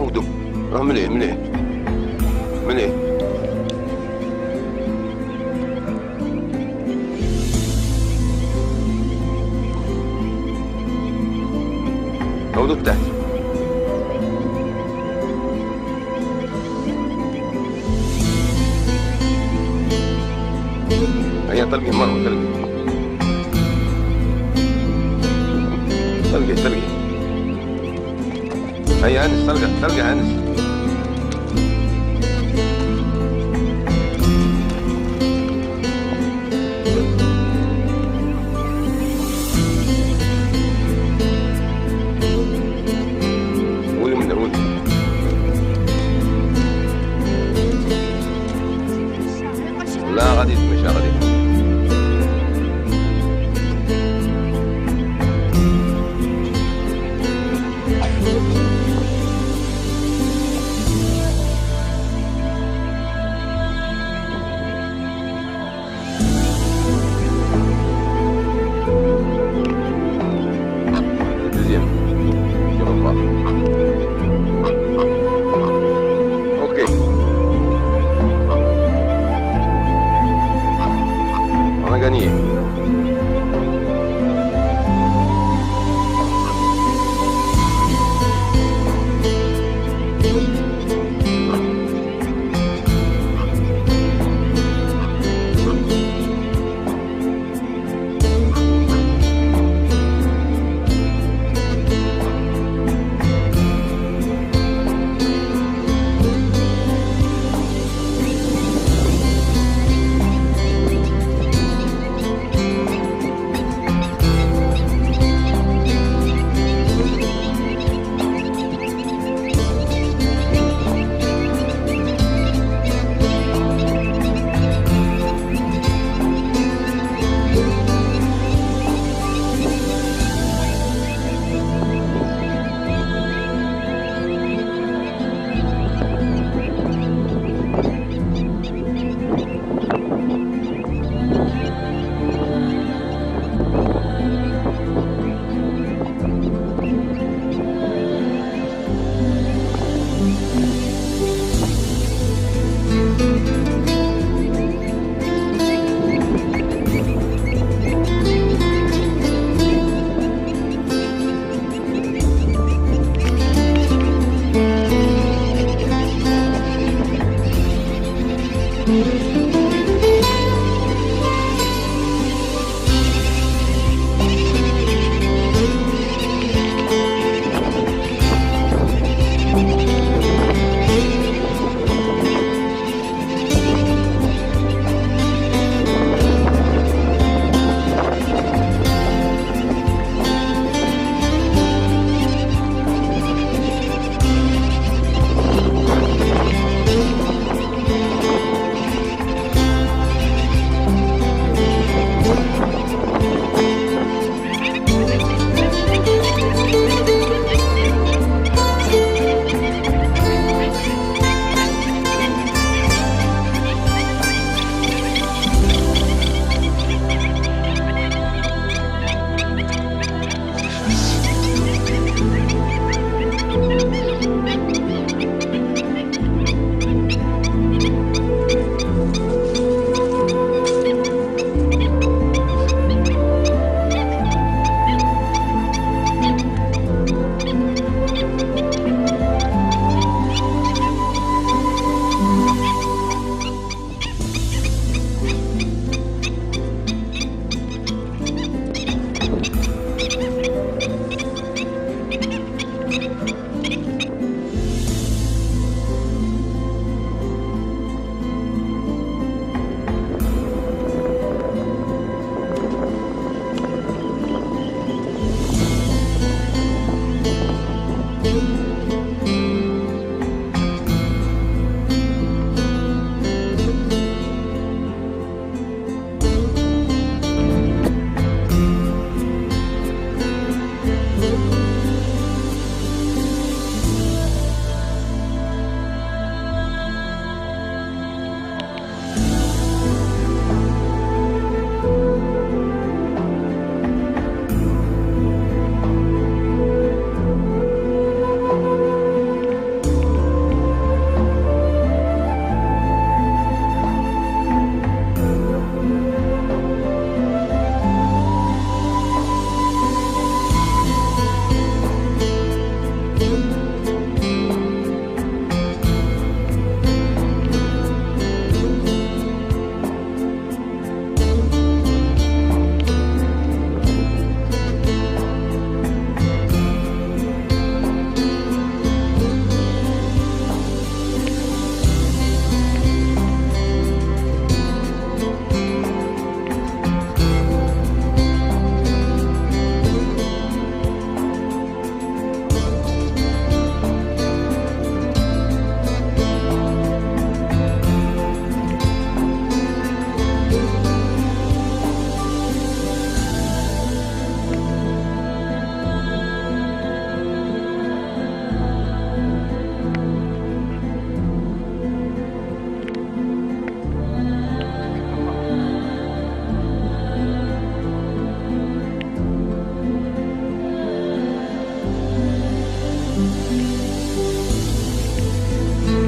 عودو مليح مليح مليح. عودو تحت. هيا طلقي مرة طلقي. هيا انس طلقي انس. لا غادي يتمشى غادي.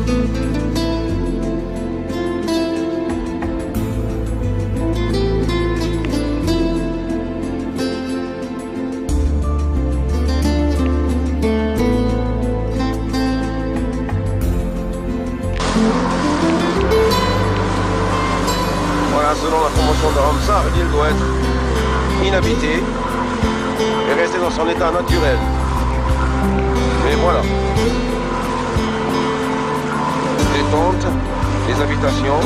Voilà, selon la convention de Ramsar, l'île doit être inhabitée et rester dans son état naturel. Mais voilà. Des tentes, des habitations,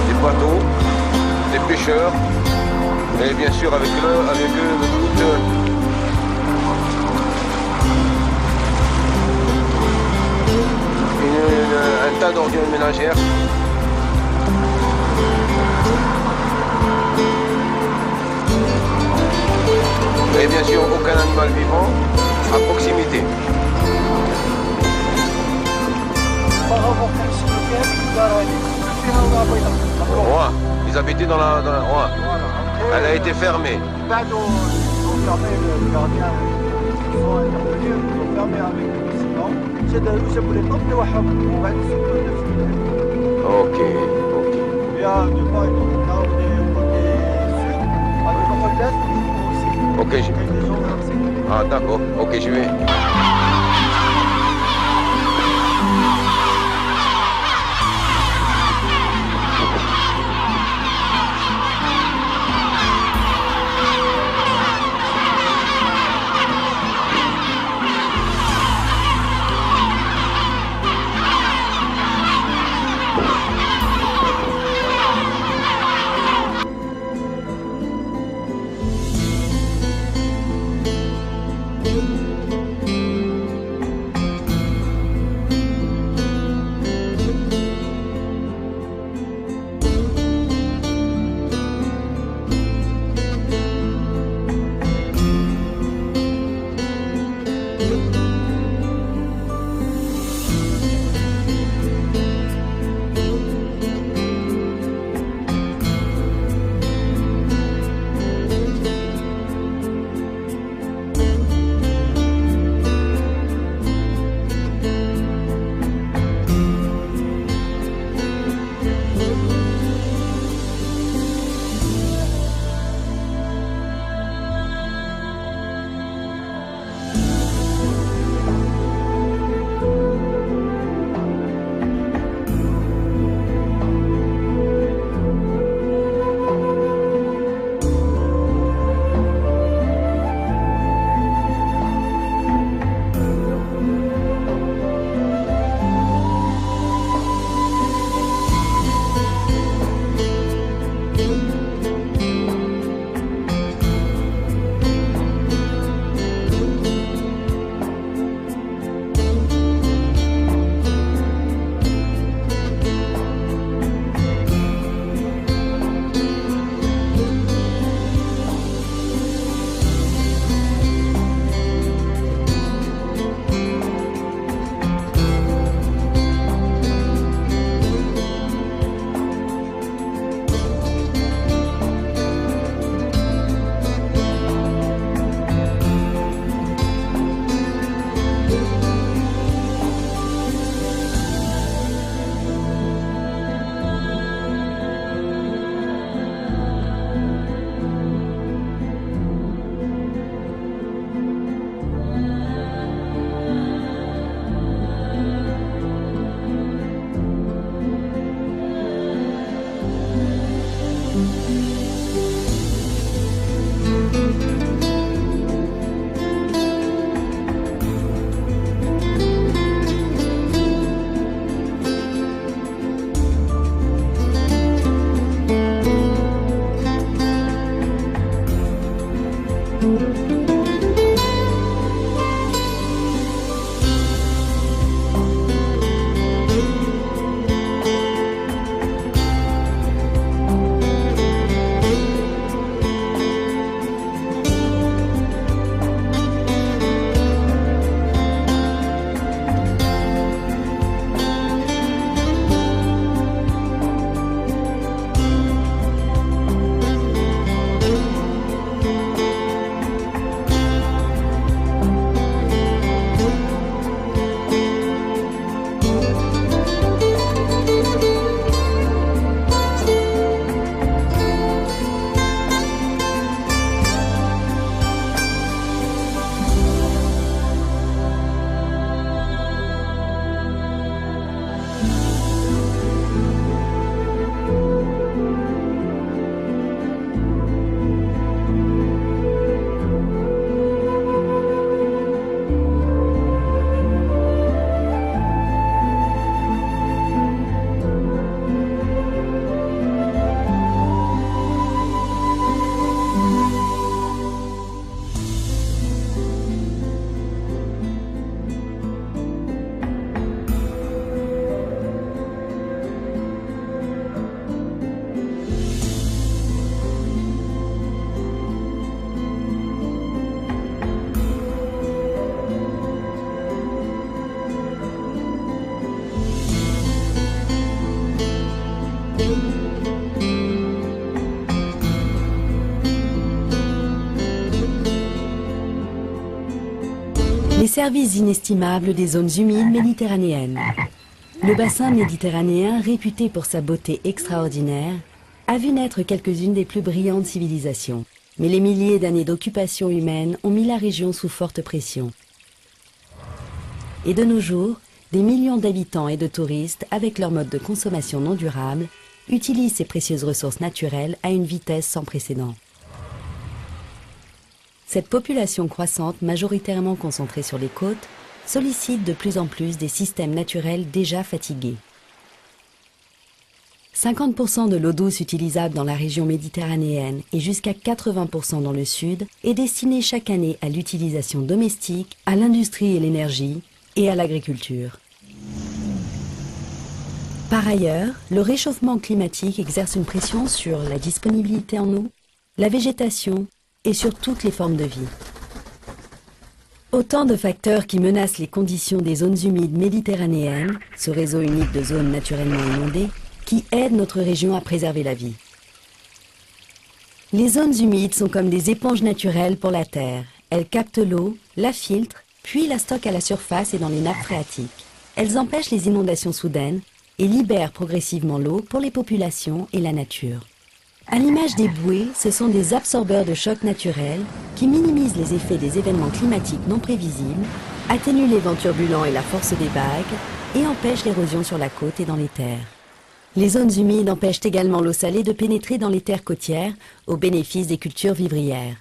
des bateaux, des pêcheurs, et bien sûr avec eux un tas d'ordures ménagères. Et bien sûr aucun animal vivant à proximité. Ouais, ils habitaient dans la... Ouais. Elle a été fermée. Ils ont fermé le gardien, ils sont intervenus, ils ont fermé avec le président. C'est pour les peuples de Wahab, on va être sur le Ok. Il y a de part et d'autre, là on est au côté sud, avec le côté est aussi. Ok, Il y a des gens versés. Ah d'accord, ok, je vais. Services inestimables des zones humides méditerranéennes. Le bassin méditerranéen, réputé pour sa beauté extraordinaire, a vu naître quelques-unes des plus brillantes civilisations. Mais les milliers d'années d'occupation humaine ont mis la région sous forte pression. Et de nos jours, des millions d'habitants et de touristes, avec leur mode de consommation non durable, utilisent ces précieuses ressources naturelles à une vitesse sans précédent. Cette population croissante, majoritairement concentrée sur les côtes, sollicite de plus en plus des systèmes naturels déjà fatigués. 50% de l'eau douce utilisable dans la région méditerranéenne et jusqu'à 80% dans le sud est destinée chaque année à l'utilisation domestique, à l'industrie et l'énergie et à l'agriculture. Par ailleurs, le réchauffement climatique exerce une pression sur la disponibilité en eau, la végétation et sur toutes les formes de vie. Autant de facteurs qui menacent les conditions des zones humides méditerranéennes, ce réseau unique de zones naturellement inondées, qui aident notre région à préserver la vie. Les zones humides sont comme des éponges naturelles pour la terre. Elles captent l'eau, la filtrent, puis la stockent à la surface et dans les nappes phréatiques. Elles empêchent les inondations soudaines et libèrent progressivement l'eau pour les populations et la nature. À l'image des bouées, ce sont des absorbeurs de chocs naturels qui minimisent les effets des événements climatiques non prévisibles, atténuent les vents turbulents et la force des vagues et empêchent l'érosion sur la côte et dans les terres. Les zones humides empêchent également l'eau salée de pénétrer dans les terres côtières au bénéfice des cultures vivrières.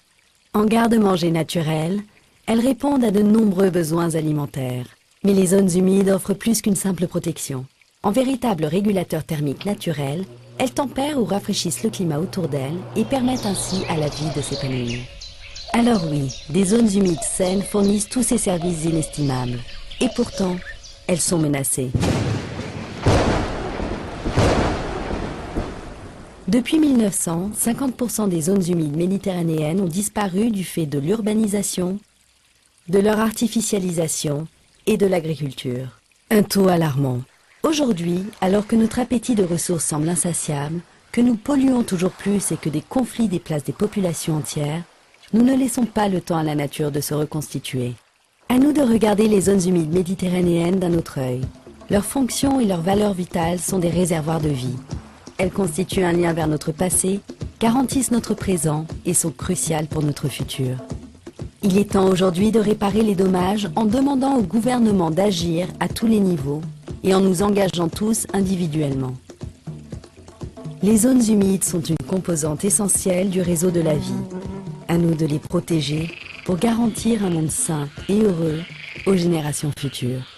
En garde-manger naturel, elles répondent à de nombreux besoins alimentaires. Mais les zones humides offrent plus qu'une simple protection. En véritables régulateurs thermiques naturels, elles tempèrent ou rafraîchissent le climat autour d'elles et permettent ainsi à la vie de s'épanouir. Alors oui, des zones humides saines fournissent tous ces services inestimables. Et pourtant, elles sont menacées. Depuis 1900, 50% des zones humides méditerranéennes ont disparu du fait de l'urbanisation, de leur artificialisation et de l'agriculture. Un taux alarmant. Aujourd'hui, alors que notre appétit de ressources semble insatiable, que nous polluons toujours plus et que des conflits déplacent des populations entières, nous ne laissons pas le temps à la nature de se reconstituer. À nous de regarder les zones humides méditerranéennes d'un autre œil. Leurs fonctions et leurs valeurs vitales sont des réservoirs de vie. Elles constituent un lien vers notre passé, garantissent notre présent et sont cruciales pour notre futur. Il est temps aujourd'hui de réparer les dommages en demandant au gouvernement d'agir à tous les niveaux et en nous engageant tous individuellement. Les zones humides sont une composante essentielle du réseau de la vie. À nous de les protéger pour garantir un monde sain et heureux aux générations futures.